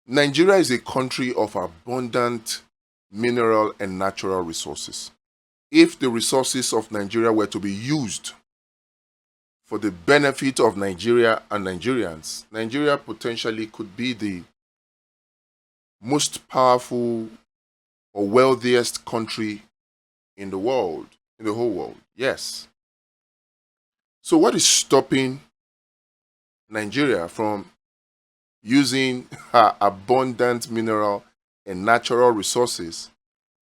Nigeria is a country of abundant mineral and natural resources. If the resources of Nigeria were to be used for the benefit of Nigeria and Nigerians, Nigeria potentially could be the most powerful or wealthiest country in the world, in the whole world. Yes. So what is stopping Nigeria from using her abundant mineral and natural resources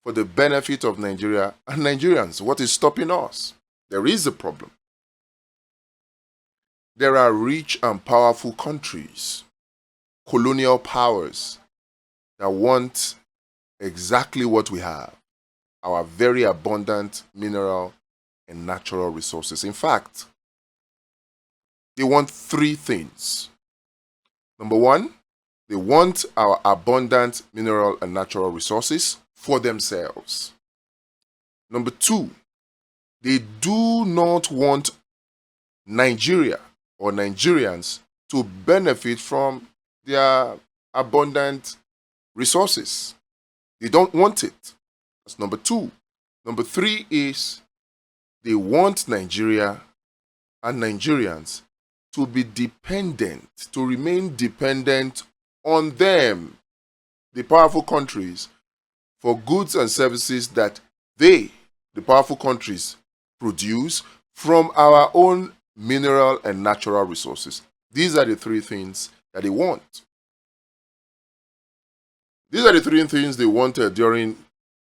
for the benefit of Nigeria and Nigerians? What is stopping us? There is a problem. There are rich and powerful countries, colonial powers, that want exactly what we have, our very abundant mineral and natural resources. In fact, they want three things. Number one, they want our abundant mineral and natural resources for themselves. Number two, they do not want Nigeria or Nigerians to benefit from their abundant resources. They don't want it. That's number two. Number three is they want Nigeria and Nigerians to be dependent, to remain dependent on them, the powerful countries, for goods and services that they, the powerful countries, produce from our own mineral and natural resources. These are the three things that they want. These are the three things they wanted during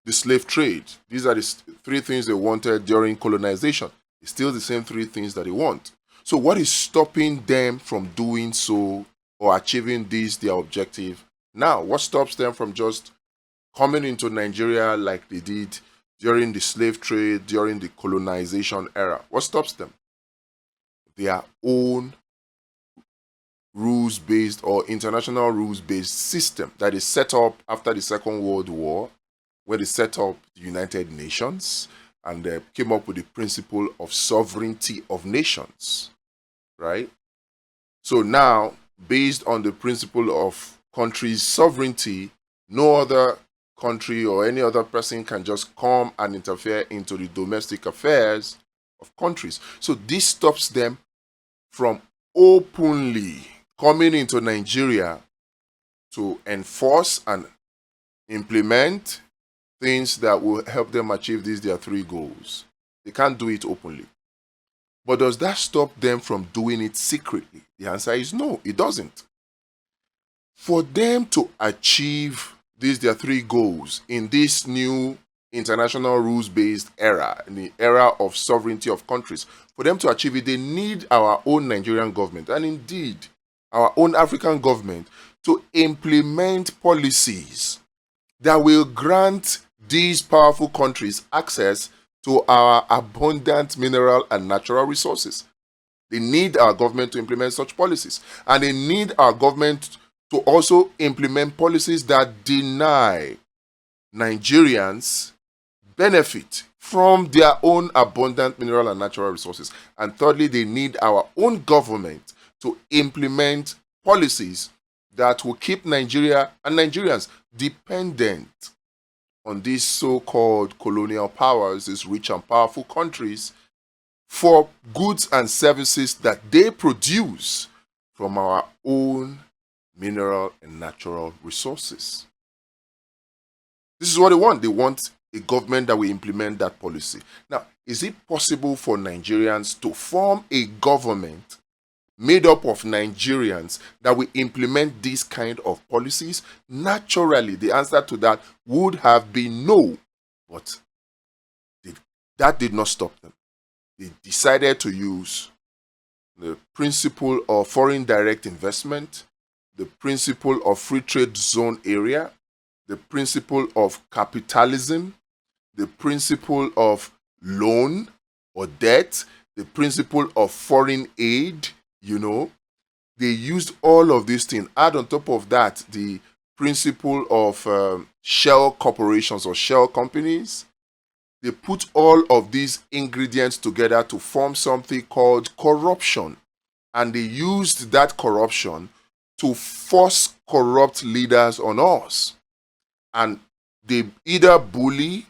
the slave trade. These are the three things they wanted during colonization. It's still the same three things that they want. So what is stopping them from doing so or achieving this, their objective now? What stops them from just coming into Nigeria like they did during the slave trade, during the colonization era? What stops them? Their own rules-based or international rules-based system that is set up after the Second World War, where they set up the United Nations and came up with the principle of sovereignty of nations, right? So now, based on the principle of countries' sovereignty, no other country or any other person can just come and interfere into the domestic affairs of countries. So this stops them from openly coming into Nigeria to enforce and implement things that will help them achieve these their three goals. They can't do it openly. But does that stop them from doing it secretly? The answer is no, it doesn't. For them to achieve these their three goals in this new international rules-based era, in the era of sovereignty of countries, for them to achieve it, they need our own Nigerian government, and indeed our own African government, to implement policies that will grant these powerful countries access to our abundant mineral and natural resources. They need our government to implement such policies, and they need our government to also implement policies that deny Nigerians benefit from their own abundant mineral and natural resources. And thirdly, they need our own government to implement policies that will keep Nigeria and Nigerians dependent on these so-called colonial powers, these rich and powerful countries, for goods and services that they produce from our own mineral and natural resources. This is what they want. They want a government that will implement that policy. Now, is it possible for Nigerians to form a government made up of Nigerians that will implement these kind of policies? Naturally, the answer to that would have been no. But that did not stop them. They decided to use the principle of foreign direct investment, the principle of free trade zone area, the principle of capitalism, the principle of loan or debt, the principle of foreign aid, they used all of these things. Add on top of that the principle of shell corporations or shell companies. They put all of these ingredients together to form something called corruption. And they used that corruption to force corrupt leaders on us. And they either bully,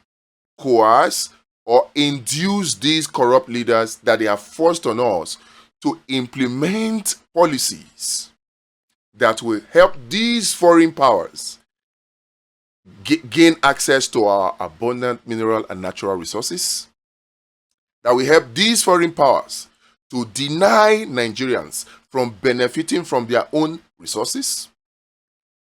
coerce, or induce these corrupt leaders that they have forced on us to implement policies that will help these foreign powers gain access to our abundant mineral and natural resources, that will help these foreign powers to deny Nigerians from benefiting from their own resources,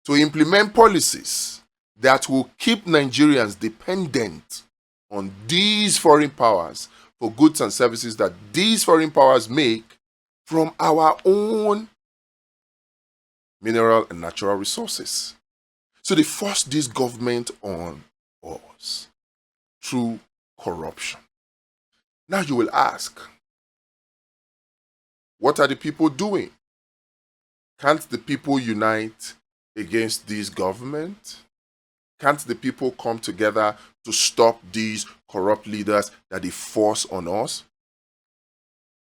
to implement policies that will keep Nigerians dependent on these foreign powers for goods and services that these foreign powers make from our own mineral and natural resources. So they force this government on us through corruption. Now you will ask, what are the people doing? Can't the people unite against this government? Can't the people come together to stop these corrupt leaders that they force on us?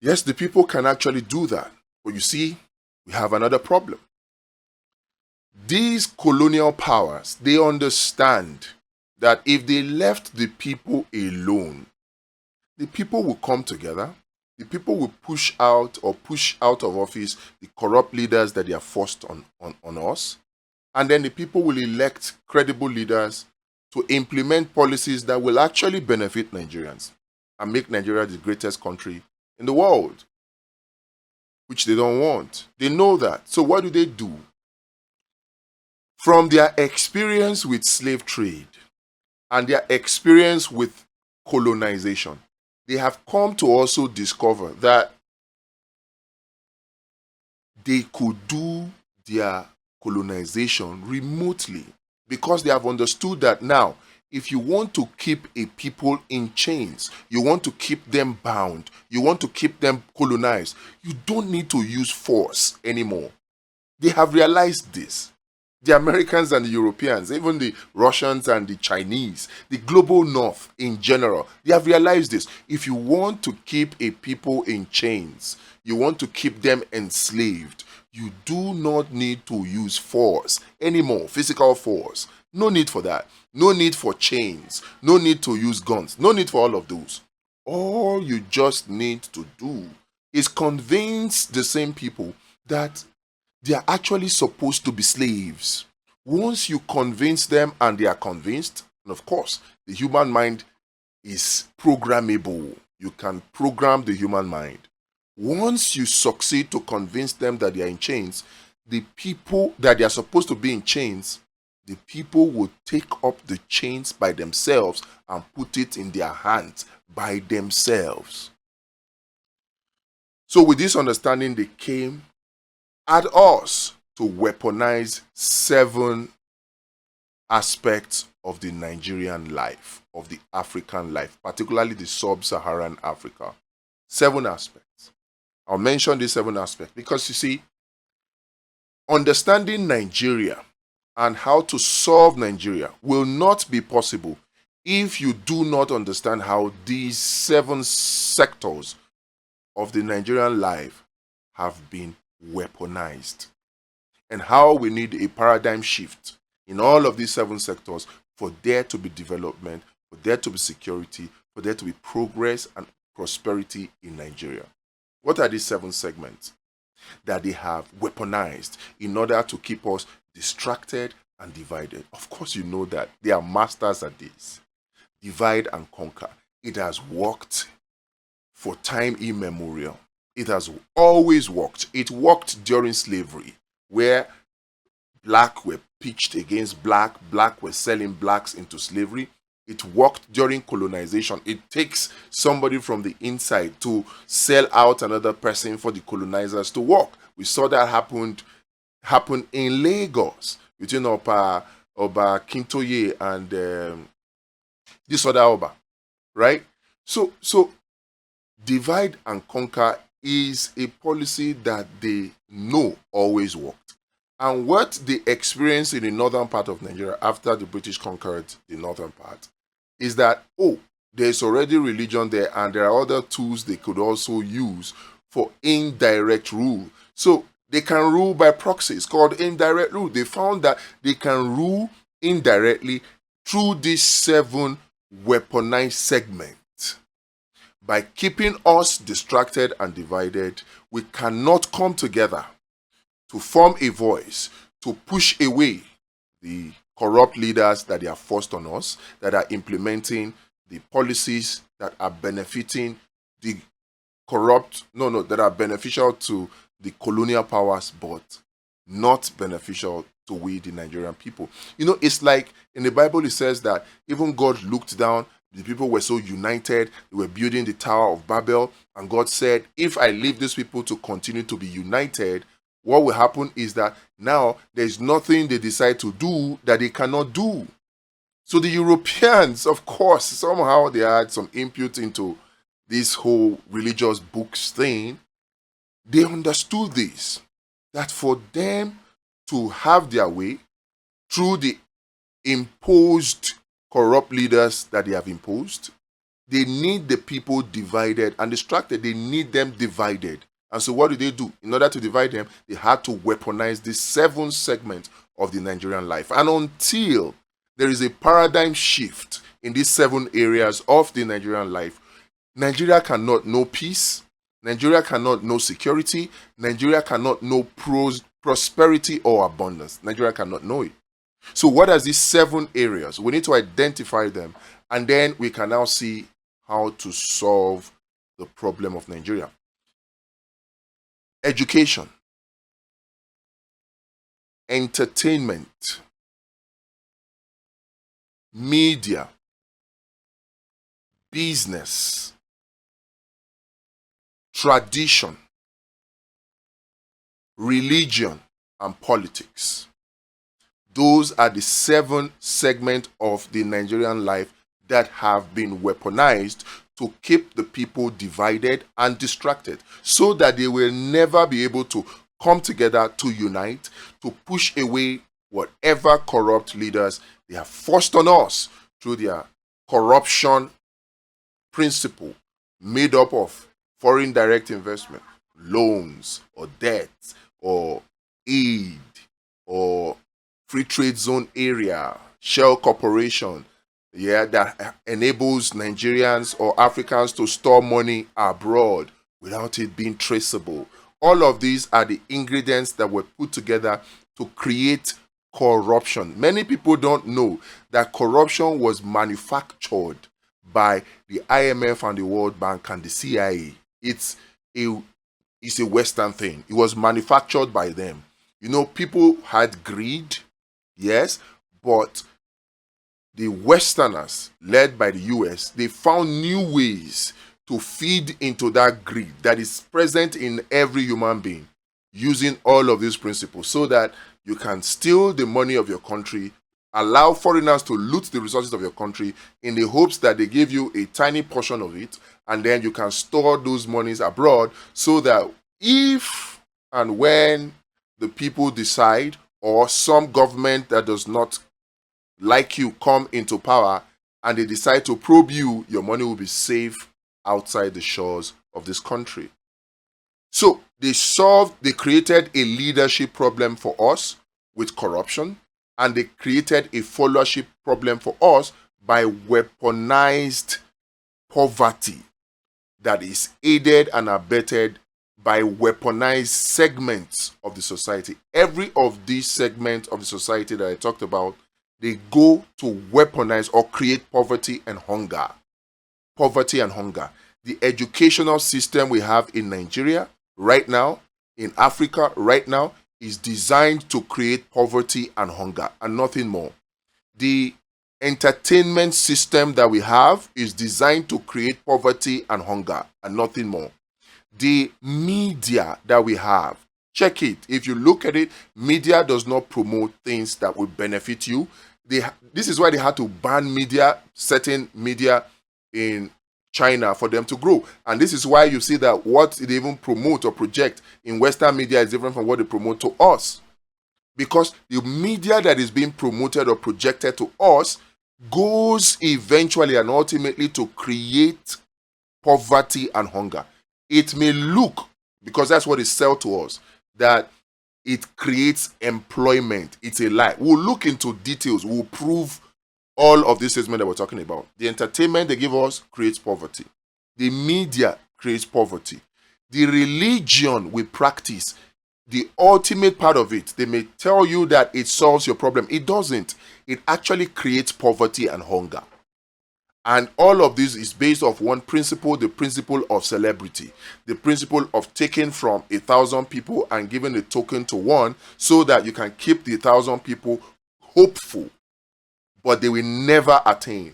Yes, the people can actually do that. But you see, we have another problem. These colonial powers, they understand that if they left the people alone, the people will come together, the people will push out of office the corrupt leaders that they are forced on us, and then the people will elect credible leaders to implement policies that will actually benefit Nigerians and make Nigeria the greatest country in the world, which they don't want. They know that. So what do? From their experience with slave trade and their experience with colonization, they have come to also discover that they could do their colonization remotely, because they have understood that now, if you want to keep a people in chains, you want to keep them bound, you want to keep them colonized, you don't need to use force anymore. They have realized this. The Americans and the Europeans, even the Russians and the Chinese, the global north in general, they have realized this. If you want to keep a people in chains, you want to keep them enslaved, you do not need to use force anymore, physical force. No need for that. No need for chains. No need to use guns. No need for all of those. All you just need to do is convince the same people that they are actually supposed to be slaves. Once you convince them and they are convinced, and of course, the human mind is programmable. You can program the human mind. Once you succeed to convince them that they are in chains, the people that they are supposed to be in chains, the people will take up the chains by themselves and put it in their hands by themselves. So with this understanding, they came at us to weaponize 7 aspects of the Nigerian life, of the African life, particularly the sub-Saharan Africa. 7 aspects. I'll mention these 7 aspects because you see, understanding Nigeria and how to solve Nigeria will not be possible if you do not understand how these 7 sectors of the Nigerian life have been weaponized, and how we need a paradigm shift in all of these 7 sectors for there to be development, for there to be security, for there to be progress and prosperity in Nigeria. What are these 7 segments that they have weaponized in order to keep us distracted and divided? Of course, you know that they are masters at this. Divide and conquer. It has worked for time immemorial. It has always worked. It worked during slavery, where black were pitched against black, black were selling blacks into slavery. It worked during colonization. It takes somebody from the inside to sell out another person for the colonizers to work. We saw that happen in Lagos between Oba Kintoye and this other Oba, right? So divide and conquer is a policy that they know always worked. And what they experienced in the northern part of Nigeria after the British conquered the northern part is that, there's already religion there and there are other tools they could also use for indirect rule. So They can rule by proxy. It's called indirect rule. They found that they can rule indirectly through these 7 weaponized segments. By keeping us distracted and divided, we cannot come together to form a voice to push away the corrupt leaders that they are forced on us, that are implementing the policies that are benefiting the that are beneficial to the colonial powers, but not beneficial to we, the Nigerian people. It's like in the Bible, it says that even God looked down, the people were so united, they were building the Tower of Babel, and God said, if I leave these people to continue to be united, what will happen is that now there's nothing they decide to do that they cannot do. So the Europeans, of course, somehow they had some input into this whole religious books thing. They understood this, that for them to have their way through the imposed corrupt leaders that they have imposed, they need the people divided and distracted. They need them divided. And so what do they do? In order to divide them, they had to weaponize these 7 segments of the Nigerian life. And until there is a paradigm shift in these 7 areas of the Nigerian life, Nigeria cannot know peace, Nigeria cannot know security, Nigeria cannot know prosperity or abundance. Nigeria cannot know it. So what are these 7 areas? We need to identify them, and then we can now see how to solve the problem of Nigeria. Education, entertainment, media, business, tradition, religion, and politics. Those are the 7 segments of the Nigerian life that have been weaponized to keep the people divided and distracted, so that they will never be able to come together to unite, to push away whatever corrupt leaders they have forced on us through their corruption principle made up of foreign direct investment, loans, or debt, or aid, or free trade zone area, shell corporation, that enables Nigerians or Africans to store money abroad without it being traceable. All of these are the ingredients that were put together to create corruption. Many people don't know that corruption was manufactured by the IMF and the World Bank and the CIA. It's a Western thing. It was manufactured by them. People had greed, yes, but the Westerners, led by the US, they found new ways to feed into that greed that is present in every human being, using all of these principles so that you can steal the money of your country, allow foreigners to loot the resources of your country in the hopes that they give you a tiny portion of it, and then you can store those monies abroad, so that if and when the people decide, or some government that does not like you come into power and they decide to probe you, your money will be safe outside the shores of this country. So they created a leadership problem for us with corruption, and they created a followership problem for us by weaponized poverty that is aided and abetted by weaponized segments of the society. Every of these segments of the society that I talked about, they go to weaponize or create poverty and hunger. Poverty and hunger. The educational system we have in Nigeria right now, in Africa right now, is designed to create poverty and hunger and nothing more. The entertainment system that we have is designed to create poverty and hunger and nothing more. The media that we have, check it. If you look at it, media does not promote things that will benefit you. This is why they had to ban certain media in China for them to grow. And this is why you see that what they even promote or project in Western media is different from what they promote to us. Because the media that is being promoted or projected to us goes eventually and ultimately to create poverty and hunger. It may look, because that's what is sold to us, that it creates employment. It's a lie. We'll look into details. We'll prove all of this statement that we're talking about. The entertainment they give us creates poverty. The media creates poverty. The religion we practice, the ultimate part of it, they may tell you that it solves your problem. It doesn't. It actually creates poverty and hunger. And all of this is based off one principle, the principle of celebrity, the principle of taking from 1,000 people and giving a token to one so that you can keep the 1,000 people hopeful, but they will never attain.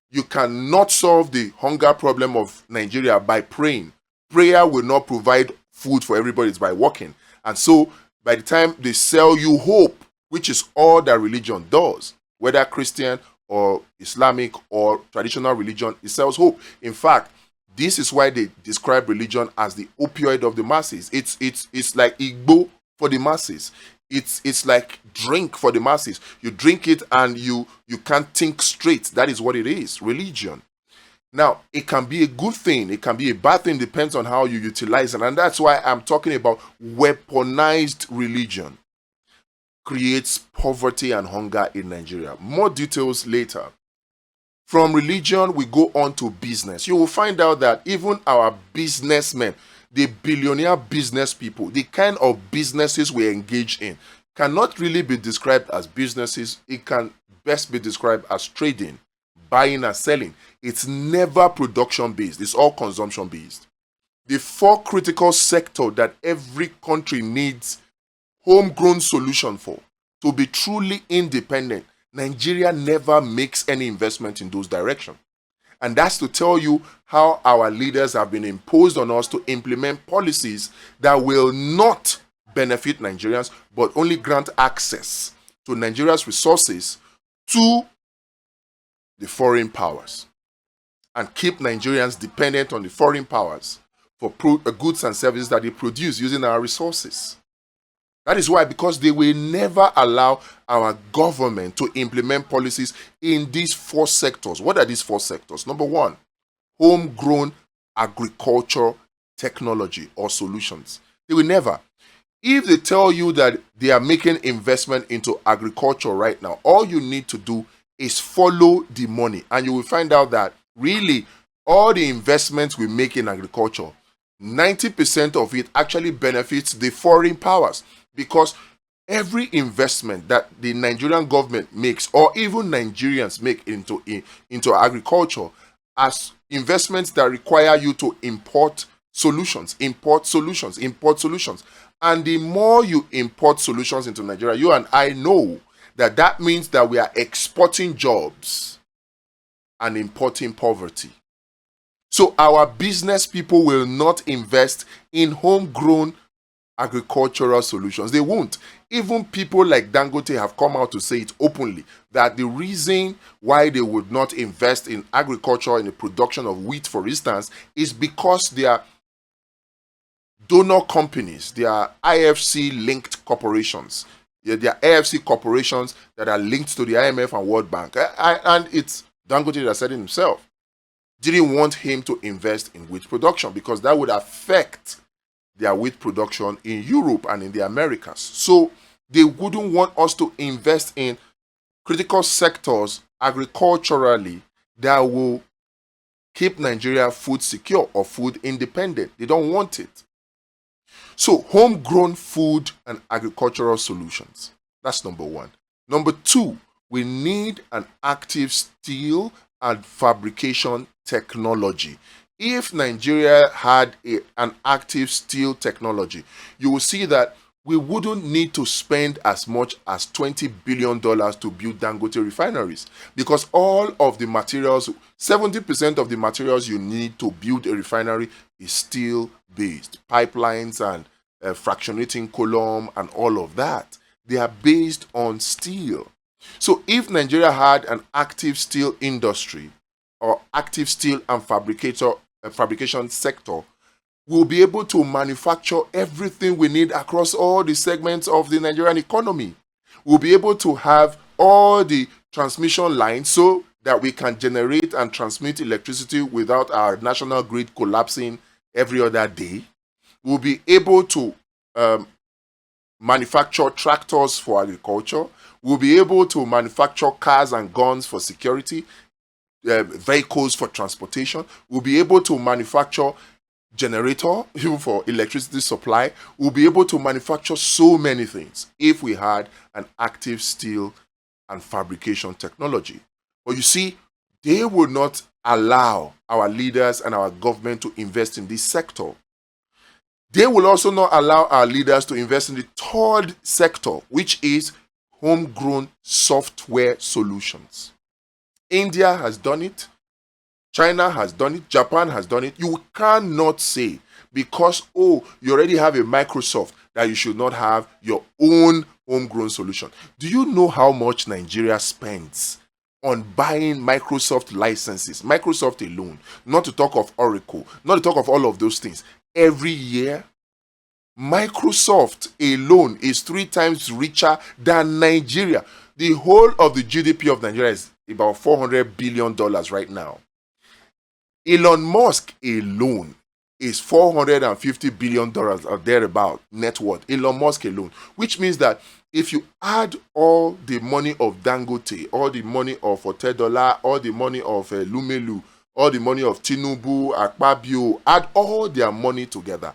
You cannot solve the hunger problem of Nigeria by praying. Prayer will not provide food for everybody, it's by working. And so by the time they sell you hope, which is all that religion does, whether Christian or Islamic or traditional religion, it sells hope. In fact, this is why they describe religion as the opioid of the masses. It's like Igbo for the masses. It's like drink for the masses. You drink it and you can't think straight. That is what it is, religion. Now, it can be a good thing, it can be a bad thing, depends on how you utilize it. And that's why I'm talking about weaponized religion creates poverty and hunger in Nigeria. More details later. From religion, we go on to business. You will find out that even our businessmen, the billionaire business people, the kind of businesses we engage in, cannot really be described as businesses. It can best be described as trading, buying and selling. It's never production based. It's all consumption based. The 4 critical sectors that every country needs homegrown solution for to be truly independent, Nigeria never makes any investment in those directions. And that's to tell you how our leaders have been imposed on us to implement policies that will not benefit Nigerians, but only grant access to Nigeria's resources to the foreign powers and keep Nigerians dependent on the foreign powers for goods and services that they produce using our resources. That is why, because they will never allow our government to implement policies in these 4 sectors. What are these 4 sectors? Number 1, homegrown agriculture technology or solutions. They will never. If they tell you that they are making investment into agriculture right now, all you need to do is follow the money, and you will find out that really all the investments we make in agriculture, 90% of it actually benefits the foreign powers. Because every investment that the Nigerian government makes, or even Nigerians make into agriculture, as investments that require you to import solutions. And the more you import solutions into Nigeria, you and I know that means that we are exporting jobs and importing poverty. So our business people will not invest in homegrown agricultural solutions. They won't. Even people like Dangote have come out to say it openly, that the reason why they would not invest in agriculture, in the production of wheat, for instance, is because they are donor companies, they are IFC-linked corporations. They are AFC corporations that are linked to the IMF and World Bank. And it's Dangote that said it himself. Didn't want him to invest in wheat production because that would affect their wheat production in Europe and in the Americas. So they wouldn't want us to invest in critical sectors agriculturally that will keep Nigeria food secure or food independent. They don't want it. So homegrown food and agricultural solutions. That's number 1. Number 2, we need an active steel and fabrication technology. If Nigeria had an active steel technology, you will see that we wouldn't need to spend as much as $20 billion to build Dangote refineries, because all of the materials, 70% of the materials you need to build a refinery is steel-based. Pipelines and fractionating column and all of that, they are based on steel. So if Nigeria had an active steel industry or active steel and fabrication sector, we'll be able to manufacture everything we need across all the segments of the Nigerian economy. We'll be able to have all the transmission lines so that we can generate and transmit electricity without our national grid collapsing every other day. We'll be able to manufacture tractors for agriculture. We'll be able to manufacture cars and guns for security, vehicles for transportation. We'll be able to manufacture generator even for electricity supply. We'll be able to manufacture so many things if we had an active steel and fabrication technology. But you see, they would not allow our leaders and our government to invest in this sector. They will also not allow our leaders to invest in the third sector, which is homegrown software solutions. India has done it. China has done it. Japan has done it. You cannot say because, oh, you already have a Microsoft that you should not have your own homegrown solution. Do you know how much Nigeria spends on buying Microsoft licenses? Microsoft alone, not to talk of Oracle, not to talk of all of those things. Every year, Microsoft alone is 3 times richer than Nigeria. The whole of the GDP of Nigeria is about $400 billion right now. Elon Musk alone is $450 billion or thereabout net worth. Elon Musk alone, which means that if you add all the money of Dangote, all the money of Otedola, all the money of Lumelu, all the money of Tinubu, Akpabio, add all their money together,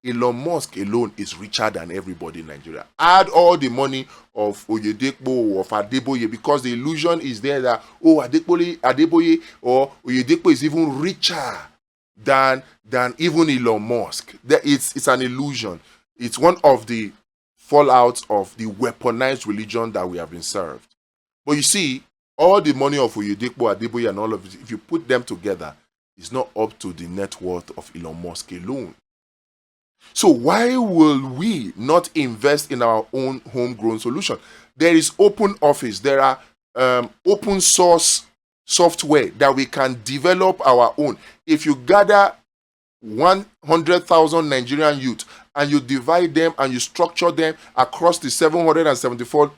Elon Musk alone is richer than everybody in Nigeria. Add all the money of Oyedepo, of Adeboye, because the illusion is there that, oh, Adeboye or Oyedepo is even richer than even Elon Musk. It's an illusion. It's one of the fallouts of the weaponized religion that we have been served. But you see, all the money of Oyedepo, Adeboye, and all of it, if you put them together, it's not up to the net worth of Elon Musk alone. So why will we not invest in our own homegrown solution? There is open office. There are open source software that we can develop our own. If you gather 100,000 Nigerian youth and you divide them and you structure them across the 774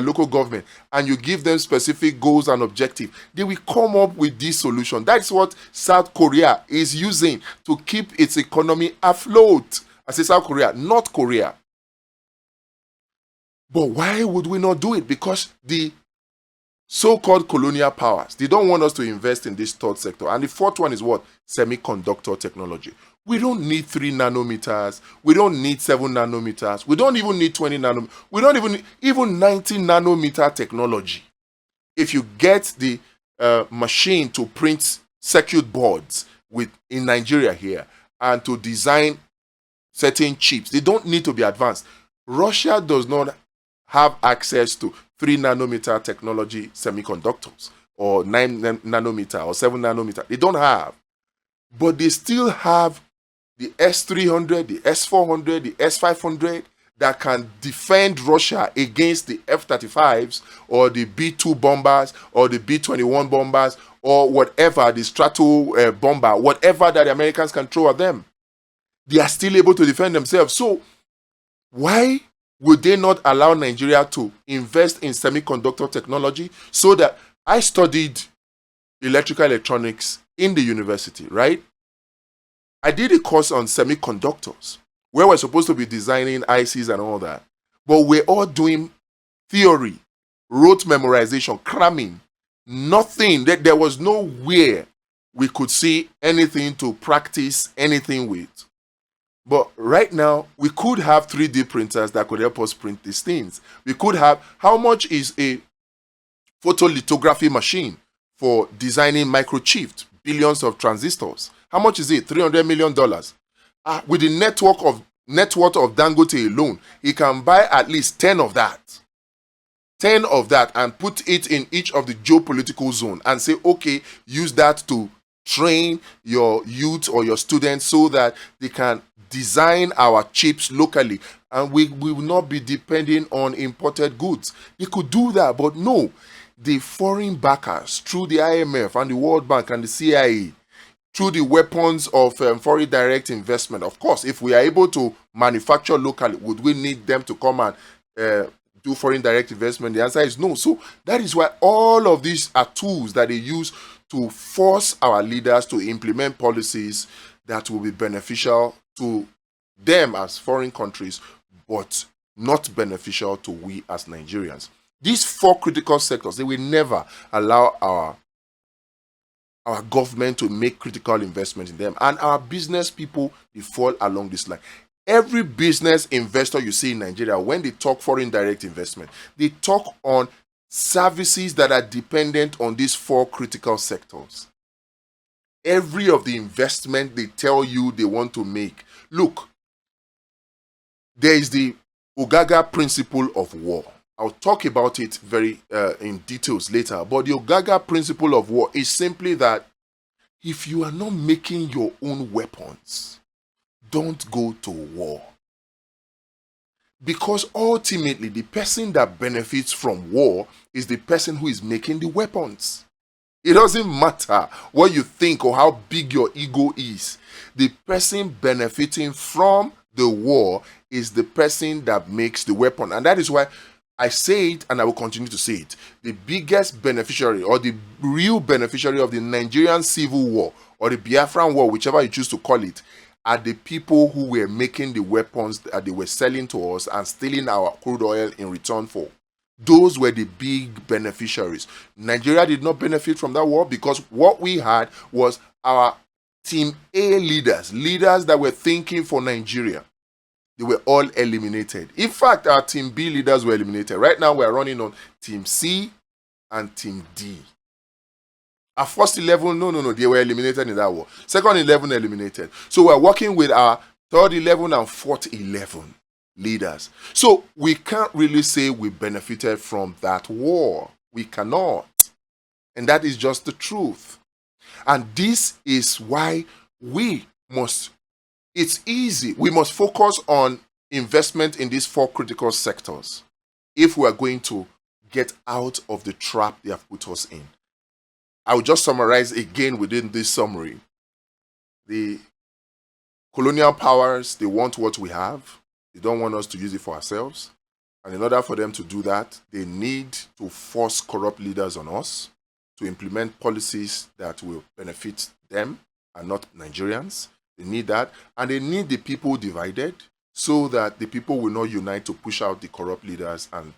local government and you give them specific goals and objectives, they will come up with this solution. That's what South Korea is using to keep its economy afloat. I say South Korea, not Korea. But why would we not do it? Because the so-called colonial powers, they don't want us to invest in this third sector. And the fourth one is what? Semiconductor technology. We don't need 3 nanometers. We don't need 7 nanometers. We don't even need 20 nanometers. We don't even need even 90 nanometer technology. If you get the machine to print circuit boards in Nigeria here and to design certain chips, they don't need to be advanced. Russia does not have access to 3 nanometer technology semiconductors or 9 nanometer or 7 nanometer. They don't have. But they still have the S-300, the S-400, the S-500 that can defend Russia against the F-35s or the B-2 bombers or the B-21 bombers or whatever, the Strato bomber, whatever that the Americans can throw at them. They are still able to defend themselves. So why would they not allow Nigeria to invest in semiconductor technology? So that I studied electrical electronics in the university, right? I did a course on semiconductors where we're supposed to be designing ICs and all that. But we're all doing theory, rote memorization, cramming. Nothing. There was nowhere we could see anything to practice anything with. But right now, we could have 3D printers that could help us print these things. We could have, how much is a photolithography machine for designing microchips, billions of transistors? How much is it? $300 million. With the net worth of Dangote alone, he can buy at least 10 of that. 10 of that and put it in each of the geopolitical zone and say, okay, use that to train your youth or your students so that they can design our chips locally and we will not be depending on imported goods. They could do that, but no. The foreign backers through the IMF and the World Bank and the CIA, through the weapons of foreign direct investment. Of course, if we are able to manufacture locally, would we need them to come and do foreign direct investment? The answer is no. So that is why all of these are tools that they use to force our leaders to implement policies that will be beneficial to them as foreign countries, but not beneficial to we as Nigerians. These 4 critical sectors, they will never allow our government to make critical investment in them, and our business people, they fall along this line. Every business investor you see in Nigeria, when they talk foreign direct investment, they talk on services that are dependent on these 4 critical sectors. Every of the investment they tell you they want to make. Look, there is the Ogaga principle of war. I'll talk about it very in details later. But the Ogaga principle of war is simply that if you are not making your own weapons, don't go to war. Because ultimately, the person that benefits from war is the person who is making the weapons. It doesn't matter what you think or how big your ego is. The person benefiting from the war is the person that makes the weapon. And that is why I say it, and I will continue to say it. The biggest beneficiary, or the real beneficiary of the Nigerian Civil War, or the Biafran War, whichever you choose to call it, are the people who were making the weapons that they were selling to us and stealing our crude oil in return for. Those were the big beneficiaries. Nigeria did not benefit from that war because what we had was our Team A leaders that were thinking for Nigeria. They were all eliminated. In fact, our Team B leaders were eliminated. Right now, we are running on Team C and Team D. Our first 11, no, they were eliminated in that war. Second 11, eliminated. So we're working with our third 11 and fourth 11 leaders. So we can't really say we benefited from that war. We cannot. And that is just the truth. And this is why it's easy. We must focus on investment in these 4 critical sectors if we are going to get out of the trap they have put us in. I will just summarize again within this summary. The colonial powers, they want what we have. They don't want us to use it for ourselves. And in order for them to do that, they need to force corrupt leaders on us to implement policies that will benefit them and not Nigerians. They need that. And they need the people divided so that the people will not unite to push out the corrupt leaders and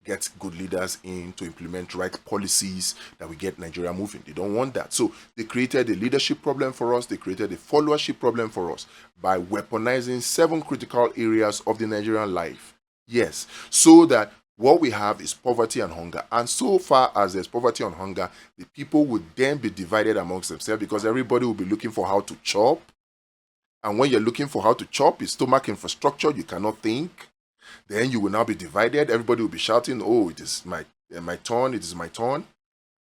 get good leaders in to implement right policies that will get Nigeria moving. They don't want that. So they created a leadership problem for us. They created a followership problem for us by weaponizing 7 critical areas of the Nigerian life. Yes, so that what we have is poverty and hunger. And so far as there's poverty and hunger, the people would then be divided amongst themselves because everybody will be looking for how to chop. And when you're looking for how to chop, it's stomach infrastructure, you cannot think. Then you will now be divided. Everybody will be shouting, oh, it is my turn, it is my turn.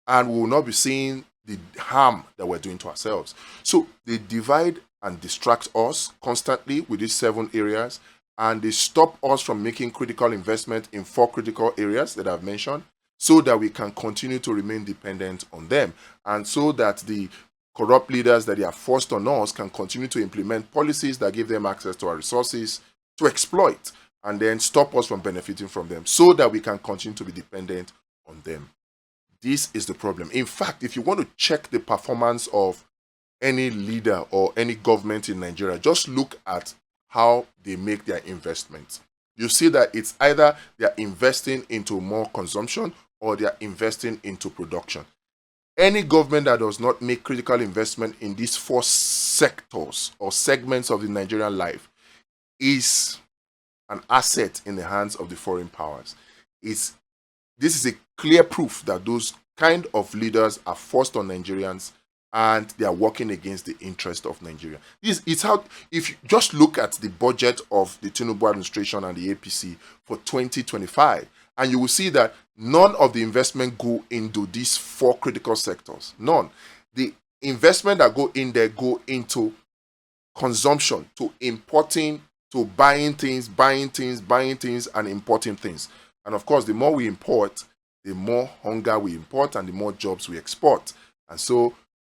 And we will not be seeing the harm that we're doing to ourselves. So they divide and distract us constantly with these 7 areas, and they stop us from making critical investment in 4 critical areas that I've mentioned so that we can continue to remain dependent on them, and so that the corrupt leaders that they are forced on us can continue to implement policies that give them access to our resources to exploit, and then stop us from benefiting from them so that we can continue to be dependent on them. This is the problem. In fact, if you want to check the performance of any leader or any government in Nigeria, just look at how they make their investments. You see that it's either they're investing into more consumption or they're investing into production. Any government that does not make critical investment in these 4 sectors or segments of the Nigerian life is an asset in the hands of the foreign powers. This is a clear proof that those kind of leaders are forced on Nigerians and they are working against the interest of Nigeria. It's how, if you just look at the budget of the Tinubu administration and the APC for 2025, and you will see that none of the investment go into these 4 critical sectors. None. The investment that go in there go into consumption, to importing, to buying things, and importing things. And of course, the more we import, the more hunger we import and the more jobs we export. And so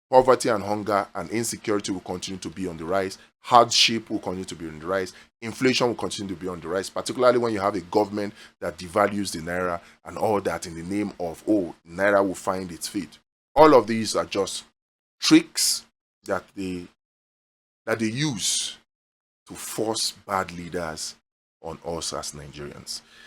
poverty and hunger and insecurity will continue to be on the rise. Hardship will continue to be on the rise. Inflation will continue to be on the rise, particularly when you have a government that devalues the naira and all that in the name of, oh, naira will find its feet. All of these are just tricks that they use to force bad leaders on us as Nigerians.